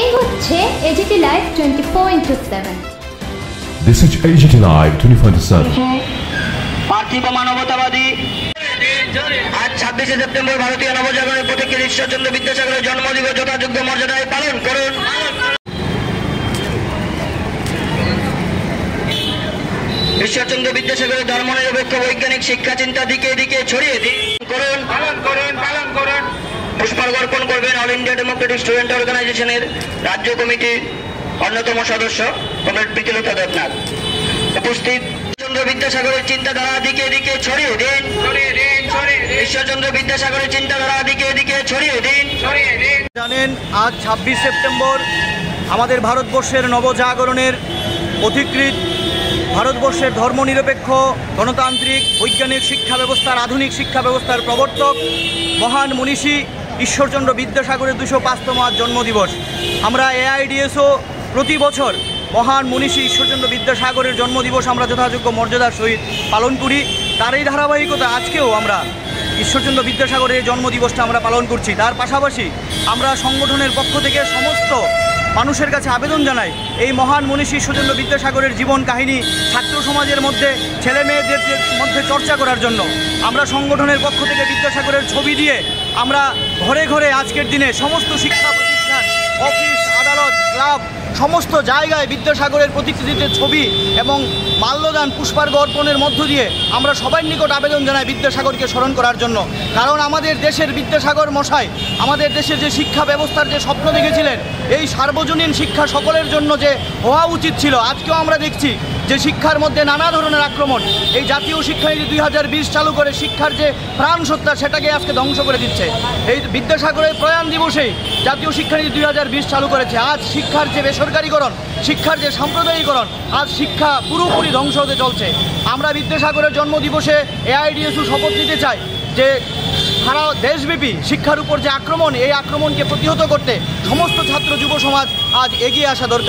এই হচ্ছে AGT live 24/7। This is AGT Live 24/7। পার্থিব মানবতাবাদী আজ 26শে সেপ্টেম্বর ভারতীয় নবজাগরণের প্রতীক ঈশ্বরচন্দ্র বিদ্যাসাগরের জন্মদিবস যথাযোগ্য মর্যাদায় পালন করুন। ঈশ্বরচন্দ্র বিদ্যাসাগরের ধর্মনিরপেক্ষ বৈজ্ঞানিক শিক্ষা চিন্তা দিকে দিকে ছড়িয়ে দিন করুন। পালন করুন, পালন করুন। পুষ্পার্ঘ অর্পণ করবেন অল ইন্ডিয়া ডেমোক্রেটিক স্টুডেন্ট অর্গানাইজেশনের রাজ্য কমিটির অন্যতম সদস্য কমরেড প্রীতিলতা দেবনাথ। উপস্থিত ঈশ্বরচন্দ্র বিদ্যাসাগরের চিন্তাধারা দিকে দিকে ছড়িয়ে দিন, ছড়িয়ে দিন, ছড়িয়ে দিন। ঈশ্বরচন্দ্র বিদ্যাসাগরের চিন্তাধারা দিকে দিকে ছড়িয়ে দিন, ছড়িয়ে দিন। জানেন আজ 26 সেপ্টেম্বর আমাদের ভারতবর্ষের নবজাগরণের পথিকৃৎ, ভারতবর্ষের ধর্মনিরপেক্ষ গণতান্ত্রিক বৈজ্ঞানিক শিক্ষা ব্যবস্থার আধুনিক শিক্ষা ব্যবস্থার প্রবর্তক মহান মনীষী ঈশ্বরচন্দ্র বিদ্যাসাগরের 205তম জন্মদিবস। আমরা এআইডিএসও প্রতি বছর মহান মনীষী ঈশ্বরচন্দ্র বিদ্যাসাগরের জন্মদিবস আমরা যথাযোগ্য মর্যাদার সহিত পালন করি। তার এই ধারাবাহিকতা আজকেও আমরা ঈশ্বরচন্দ্র বিদ্যাসাগরের জন্মদিবসটা আমরা পালন করছি। তার পাশাপাশি আমরা সংগঠনের পক্ষ থেকে সমস্ত মানুষের কাছে আবেদন জানাই, এই মহান মনীষী ঈশ্বরচন্দ্র বিদ্যাসাগরের জীবন কাহিনী ছাত্র সমাজের মধ্যে ছেলে মেয়েদের মধ্যে চর্চা করার জন্য আমরা সংগঠনের পক্ষ থেকে বিদ্যাসাগরের ছবি দিয়ে আমরা ঘরে ঘরে আজকের দিনে সমস্ত শিক্ষা প্রতিষ্ঠান, অফিস, আদালত, ক্লাব সমস্ত জায়গায় বিদ্যাসাগরের প্রতিকৃতিতে ছবি এবং মাল্যদান পুষ্পার্ঘ অর্পণের মধ্য দিয়ে আমরা সবার নিকট আবেদন জানাই বিদ্যাসাগরকে স্মরণ করার জন্য। কারণ আমাদের দেশের বিদ্যাসাগর মশাই আমাদের দেশের যে শিক্ষা ব্যবস্থার যে স্বপ্ন দেখেছিলেন, এই সার্বজনীন শিক্ষা সকলের জন্য যে হওয়া উচিত ছিল, আজকেও আমরা দেখছি যে শিক্ষার মধ্যে নানা ধরনের আক্রমণ। এই জাতীয় শিক্ষানীতি 2020 চালু করে শিক্ষার যে প্রাণ সত্তা সেটাকে আজকে ধ্বংস করে দিচ্ছে। এই বিদ্যাসাগরের প্রয়াণ দিবসেই জাতীয় শিক্ষানীতি 2020 চালু করেছে। আজ শিক্ষার যে বেসরকারীকরণ, শিক্ষার যে সাম্প্রদায়িকরণ, আজ শিক্ষা পুরোপুরি ধ্বংস হতে চলছে। আমরা বিদ্যাসাগরের জন্মদিবসে এআইডিএসও শপথ নিতে চাই যে সারা দেশব্যাপী শিক্ষার উপর যে আক্রমণ, এই আক্রমণকে প্রতিহত করতে সমস্ত ছাত্র যুব সমাজ আজ এগিয়ে আসা দরকার।